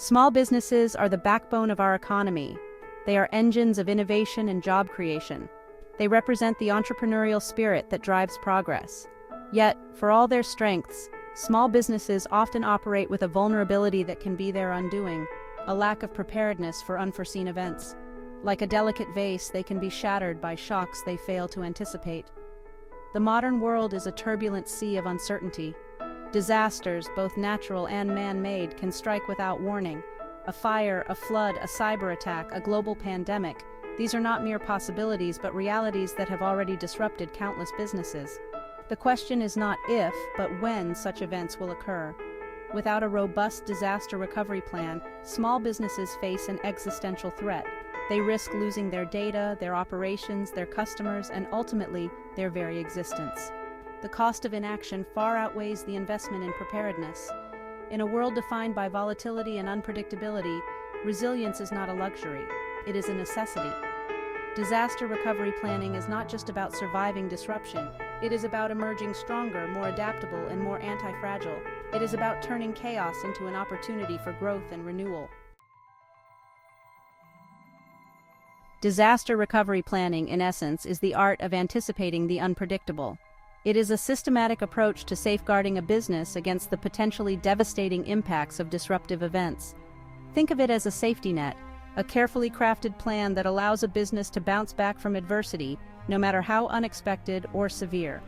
Small businesses are the backbone of our economy. They are engines of innovation and job creation. They represent the entrepreneurial spirit that drives progress. Yet, for all their strengths, small businesses often operate with a vulnerability that can be their undoing, a lack of preparedness for unforeseen events. Like a delicate vase, they can be shattered by shocks they fail to anticipate. The modern world is a turbulent sea of uncertainty. Disasters, both natural and man-made, can strike without warning. A fire, a flood, a cyber attack, a global pandemic. These are not mere possibilities, but realities that have already disrupted countless businesses. The question is not if, but when such events will occur. Without a robust disaster recovery plan, small businesses face an existential threat. They risk losing their data, their operations, their customers, and ultimately, their very existence. The cost of inaction far outweighs the investment in preparedness. In a world defined by volatility and unpredictability, resilience is not a luxury, it is a necessity. Disaster recovery planning is not just about surviving disruption. It is about emerging stronger, more adaptable, and more anti-fragile. It is about turning chaos into an opportunity for growth and renewal. Disaster recovery planning, in essence, is the art of anticipating the unpredictable. It is a systematic approach to safeguarding a business against the potentially devastating impacts of disruptive events. Think of it as a safety net, a carefully crafted plan that allows a business to bounce back from adversity, no matter how unexpected or severe.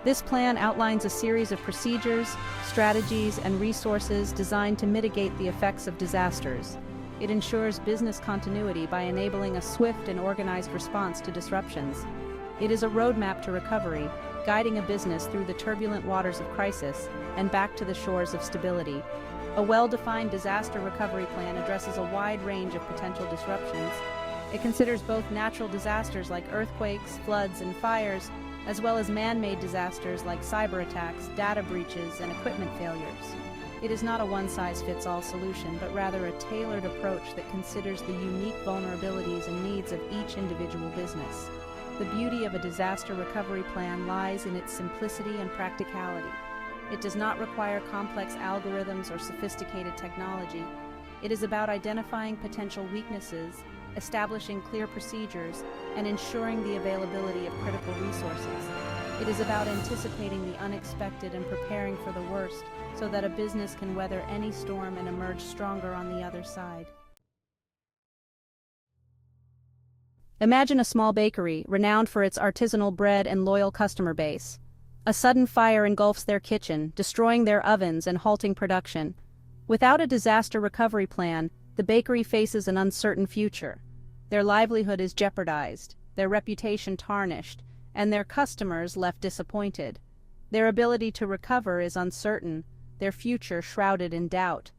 This plan outlines a series of procedures, strategies, and resources designed to mitigate the effects of disasters. It ensures business continuity by enabling a swift and organized response to disruptions. It is a roadmap to recovery, guiding a business through the turbulent waters of crisis and back to the shores of stability. A well-defined disaster recovery plan addresses a wide range of potential disruptions. It considers both natural disasters like earthquakes, floods, and fires, as well as man-made disasters like cyber attacks, data breaches, and equipment failures. It is not a one-size-fits-all solution, but rather a tailored approach that considers the unique vulnerabilities and needs of each individual business. The beauty of a disaster recovery plan lies in its simplicity and practicality. It does not require complex algorithms or sophisticated technology. It is about identifying potential weaknesses, establishing clear procedures, and ensuring the availability of critical resources. It is about anticipating the unexpected and preparing for the worst, so that a business can weather any storm and emerge stronger on the other side. Imagine a small bakery, renowned for its artisanal bread and loyal customer base. A sudden fire engulfs their kitchen, destroying their ovens and halting production. Without a disaster recovery plan, the bakery faces an uncertain future. Their livelihood is jeopardized, their reputation tarnished, and their customers left disappointed. Their ability to recover is uncertain, their future shrouded in doubt.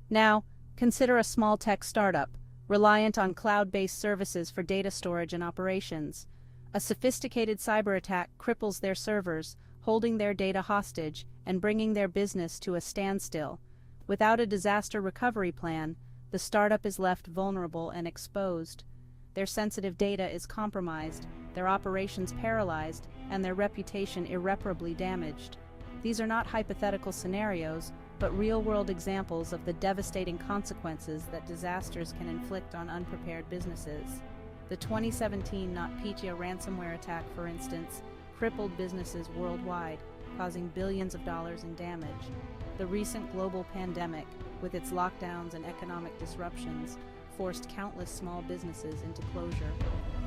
Now, consider a small tech startup, reliant on cloud-based services for data storage and operations. A sophisticated cyber attack cripples their servers, holding their data hostage and bringing their business to a standstill. Without a disaster recovery plan, the startup is left vulnerable and exposed. Their sensitive data is compromised, their operations paralyzed, and their reputation irreparably damaged. These are not hypothetical scenarios, but real-world examples of the devastating consequences that disasters can inflict on unprepared businesses. The 2017 NotPetya ransomware attack, for instance, crippled businesses worldwide, causing billions of dollars in damage. The recent global pandemic, with its lockdowns and economic disruptions, forced countless small businesses into closure.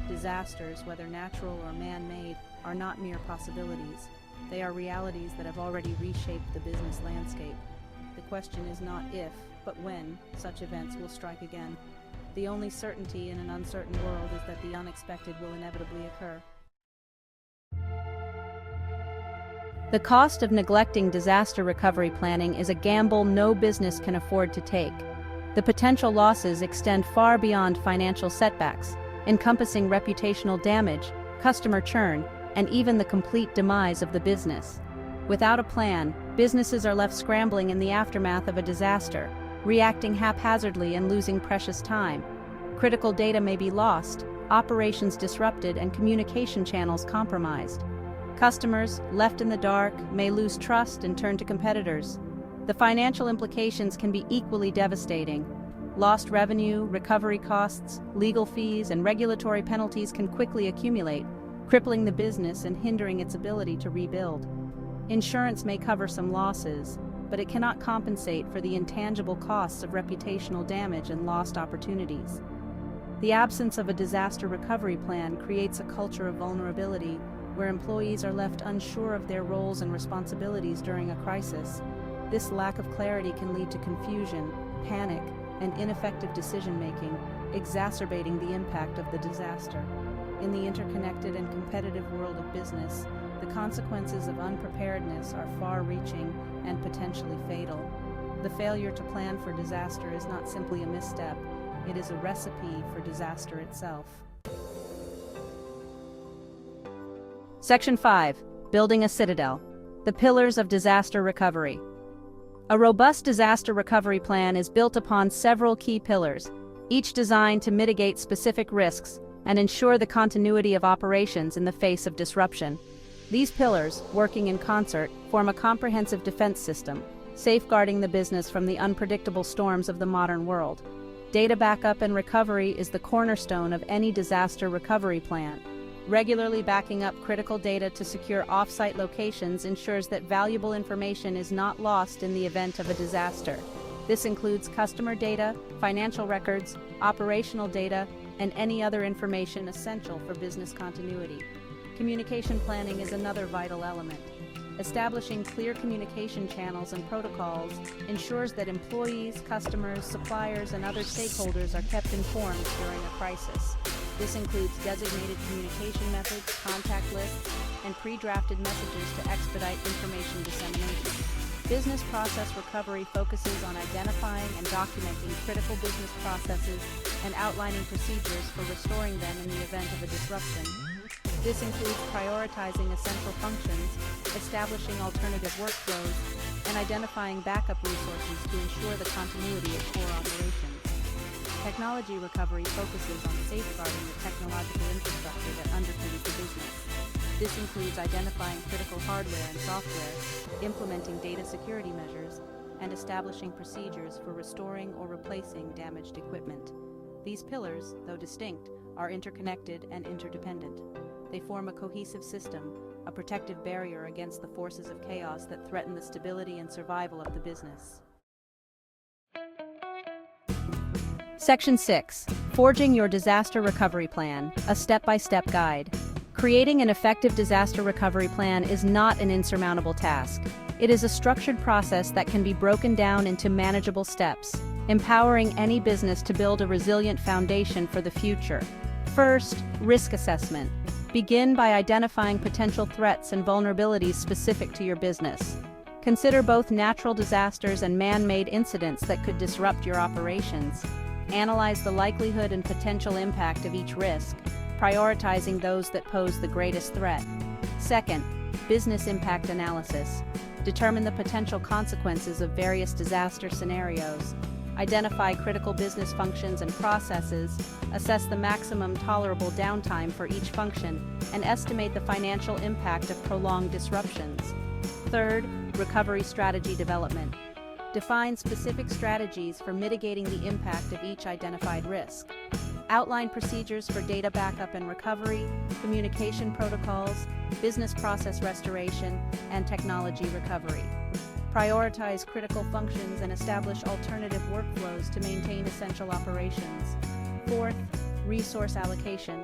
Disasters, whether natural or man-made, are not mere possibilities. They are realities that have already reshaped the business landscape. The question is not if, but when, such events will strike again. The only certainty in an uncertain world is that the unexpected will inevitably occur. The cost of neglecting disaster recovery planning is a gamble no business can afford to take. The potential losses extend far beyond financial setbacks, encompassing reputational damage, customer churn, and even the complete demise of the business. Without a plan, businesses are left scrambling in the aftermath of a disaster, reacting haphazardly and losing precious time. Critical data may be lost, operations disrupted, and communication channels compromised. Customers, left in the dark, may lose trust and turn to competitors. The financial implications can be equally devastating. Lost revenue, recovery costs, legal fees, and regulatory penalties can quickly accumulate, crippling the business and hindering its ability to rebuild. Insurance may cover some losses, but it cannot compensate for the intangible costs of reputational damage and lost opportunities. The absence of a disaster recovery plan creates a culture of vulnerability where employees are left unsure of their roles and responsibilities during a crisis. This lack of clarity can lead to confusion, panic, and ineffective decision-making, exacerbating the impact of the disaster. In the interconnected and competitive world of business, the consequences of unpreparedness are far-reaching and potentially fatal. The failure to plan for disaster is not simply a misstep, it is a recipe for disaster itself. Section 5. Building a Citadel. The Pillars of Disaster Recovery. A robust disaster recovery plan is built upon several key pillars, each designed to mitigate specific risks and ensure the continuity of operations in the face of disruption. These pillars, working in concert, form a comprehensive defense system, safeguarding the business from the unpredictable storms of the modern world. Data backup and recovery is the cornerstone of any disaster recovery plan. Regularly backing up critical data to secure off-site locations ensures that valuable information is not lost in the event of a disaster. This includes customer data, financial records, operational data, and any other information essential for business continuity. Communication planning is another vital element. Establishing clear communication channels and protocols ensures that employees, customers, suppliers, and other stakeholders are kept informed during a crisis. This includes designated communication methods, contact lists, and pre-drafted messages to expedite information dissemination. Business process recovery focuses on identifying and documenting critical business processes and outlining procedures for restoring them in the event of a disruption. This includes prioritizing essential functions, establishing alternative workflows, and identifying backup resources to ensure the continuity of core operations. Technology recovery focuses on safeguarding the technological infrastructure that underpins the business. This includes identifying critical hardware and software, implementing data security measures, and establishing procedures for restoring or replacing damaged equipment. These pillars, though distinct, are interconnected and interdependent. They form a cohesive system, a protective barrier against the forces of chaos that threaten the stability and survival of the business. Section 6. Forging your disaster recovery plan, a step-by-step guide. Creating an effective disaster recovery plan is not an insurmountable task. It is a structured process that can be broken down into manageable steps, empowering any business to build a resilient foundation for the future. First, risk assessment. Begin by identifying potential threats and vulnerabilities specific to your business. Consider both natural disasters and man-made incidents that could disrupt your operations. Analyze the likelihood and potential impact of each risk, prioritizing those that pose the greatest threat. Second, business impact analysis. Determine the potential consequences of various disaster scenarios. Identify critical business functions and processes, assess the maximum tolerable downtime for each function, and estimate the financial impact of prolonged disruptions. Third, recovery strategy development. Define specific strategies for mitigating the impact of each identified risk. Outline procedures for data backup and recovery, communication protocols, business process restoration, and technology recovery. Prioritize critical functions and establish alternative workflows to maintain essential operations. Fourth, resource allocation.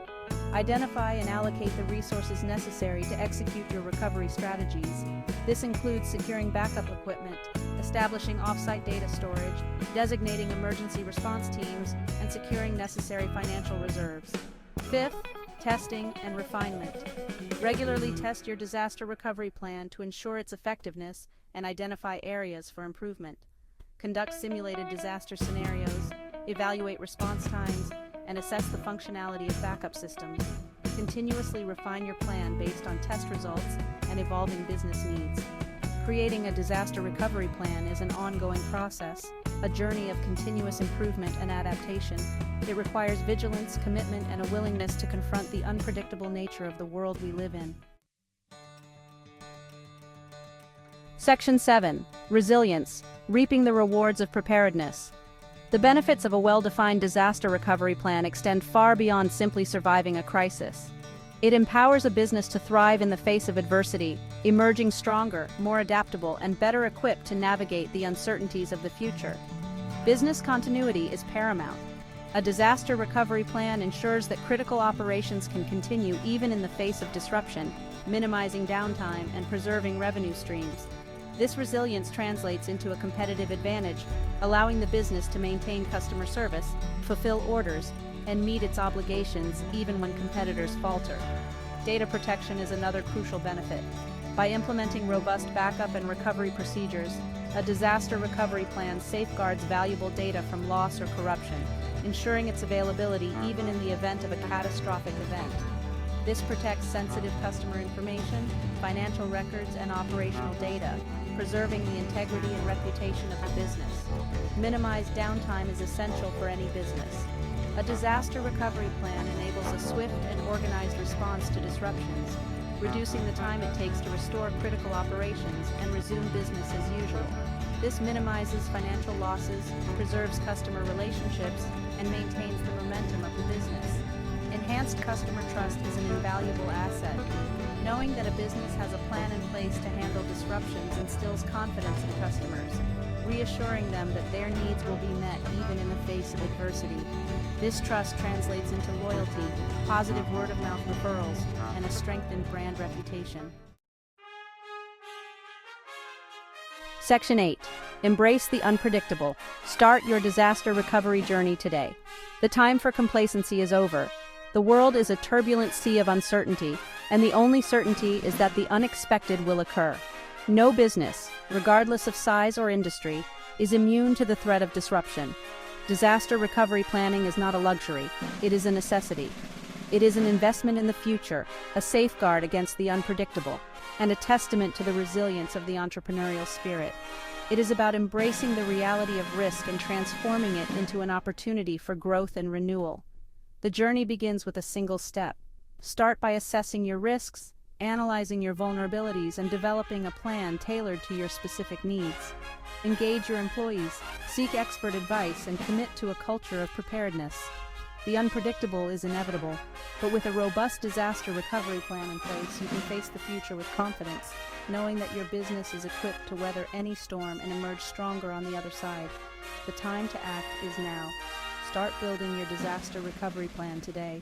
Identify and allocate the resources necessary to execute your recovery strategies. This includes securing backup equipment, establishing off-site data storage, designating emergency response teams, and securing necessary financial reserves. Fifth, testing and refinement. Regularly test your disaster recovery plan to ensure its effectiveness and identify areas for improvement. Conduct simulated disaster scenarios, evaluate response times, and assess the functionality of backup systems. Continuously refine your plan based on test results and evolving business needs. Creating a disaster recovery plan is an ongoing process, a journey of continuous improvement and adaptation. It requires vigilance, commitment, and a willingness to confront the unpredictable nature of the world we live in. Section 7. Resilience, reaping the rewards of preparedness. The benefits of a well-defined disaster recovery plan extend far beyond simply surviving a crisis. It empowers a business to thrive in the face of adversity, emerging stronger, more adaptable, and better equipped to navigate the uncertainties of the future. Business continuity is paramount. A disaster recovery plan ensures that critical operations can continue even in the face of disruption, minimizing downtime and preserving revenue streams. This resilience translates into a competitive advantage, allowing the business to maintain customer service, fulfill orders, and meet its obligations even when competitors falter. Data protection is another crucial benefit. By implementing robust backup and recovery procedures, a disaster recovery plan safeguards valuable data from loss or corruption, ensuring its availability even in the event of a catastrophic event. This protects sensitive customer information, financial records, and operational data, preserving the integrity and reputation of the business. Minimized downtime is essential for any business. A disaster recovery plan enables a swift and organized response to disruptions, reducing the time it takes to restore critical operations and resume business as usual. This minimizes financial losses, preserves customer relationships, and maintains the momentum of the business. Enhanced customer trust is an invaluable asset. Knowing that a business has a plan in place to handle disruptions instills confidence in customers, reassuring them that their needs will be met even in the face of adversity. This trust translates into loyalty, positive word-of-mouth referrals, and a strengthened brand reputation. Section 8. Embrace the unpredictable. Start your disaster recovery journey today. The time for complacency is over. The world is a turbulent sea of uncertainty, and the only certainty is that the unexpected will occur. No business, regardless of size or industry, is immune to the threat of disruption. Disaster recovery planning is not a luxury, it is a necessity. It is an investment in the future, a safeguard against the unpredictable, and a testament to the resilience of the entrepreneurial spirit. It is about embracing the reality of risk and transforming it into an opportunity for growth and renewal. The journey begins with a single step. Start by assessing your risks, analyzing your vulnerabilities, and developing a plan tailored to your specific needs. Engage your employees, seek expert advice, and commit to a culture of preparedness. The unpredictable is inevitable, but with a robust disaster recovery plan in place, you can face the future with confidence, knowing that your business is equipped to weather any storm and emerge stronger on the other side. The time to act is now. Start building your disaster recovery plan today.